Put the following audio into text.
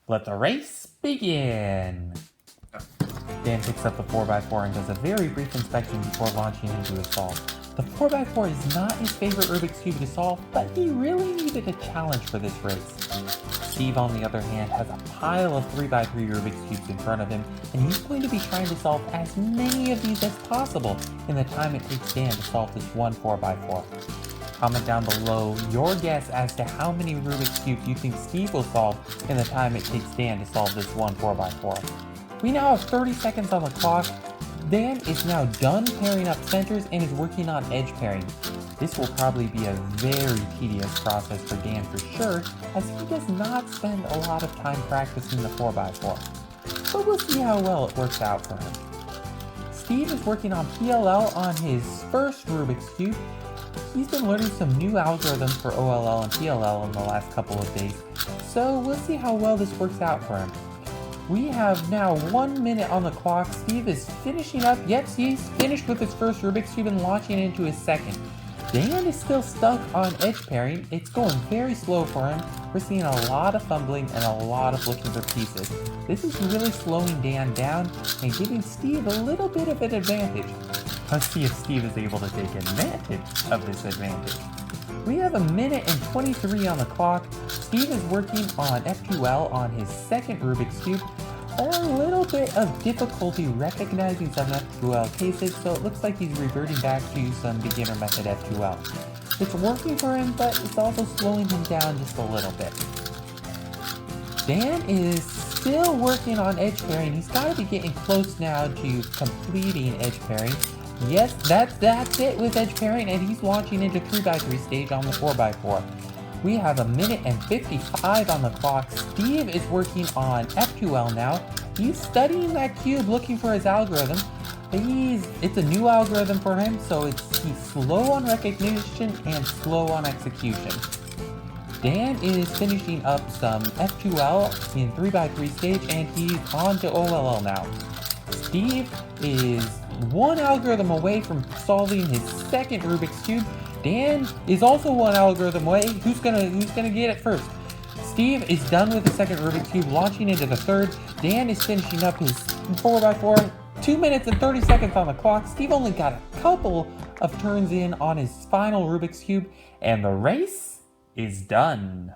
Let the race begin! Dan picks up the 4x4 and does a very brief inspection before launching into his solve. The 4x4 is not his favorite Rubik's Cube to solve, but he really needed a challenge for this race. Steve, on the other hand, has a pile of 3x3 Rubik's Cubes in front of him, and he's going to be trying to solve as many of these as possible in the time it takes Dan to solve this one 4x4. Comment down below your guess as to how many Rubik's Cubes you think Steve will solve in the time it takes Dan to solve this one 4x4. We now have 30 seconds on the clock. Dan is now done pairing up centers and is working on edge pairing. This will probably be a very tedious process for Dan for sure, as he does not spend a lot of time practicing the 4x4. But we'll see how well it works out for him. Steve is working on PLL on his first Rubik's Cube. He's been learning some new algorithms for OLL and PLL in the last couple of days, so we'll see how well this works out for him. We have now 1 minute on the clock. Steve is finishing up. Yes, he's finished with his first Rubik's Cube and launching into his second. Dan is still stuck on edge pairing. It's going very slow for him. We're seeing a lot of fumbling and a lot of looking for pieces. This is really slowing Dan down and giving Steve a little bit of an advantage. Let's see if Steve is able to take advantage of this advantage. We have 1 minute and 23 on the clock. Steve is working on F2L on his second Rubik's Cube. A little bit of difficulty recognizing some F2L cases, so it looks like he's reverting back to some beginner method F2L. It's working for him, but it's also slowing him down just a little bit. Dan is still working on edge pairing. He's got to be getting close now to completing edge pairing. Yes, that's it with edge pairing, and he's launching into 3x3 stage on the 4x4. We have 1 minute and 55 on the clock. Steve is working on F2L now. He's studying that cube, looking for his algorithm. It's a new algorithm for him, so he's slow on recognition and slow on execution. Dan is finishing up some F2L in 3x3 stage, and he's on to OLL now. Steve is one algorithm away from solving his second Rubik's Cube. Dan is also one algorithm away. Who's gonna get it first? Steve is done with the second Rubik's Cube, launching into the third. Dan is finishing up his 4x4. 2 minutes and 30 seconds on the clock. Steve only got a couple of turns in on his final Rubik's Cube, and the race is done.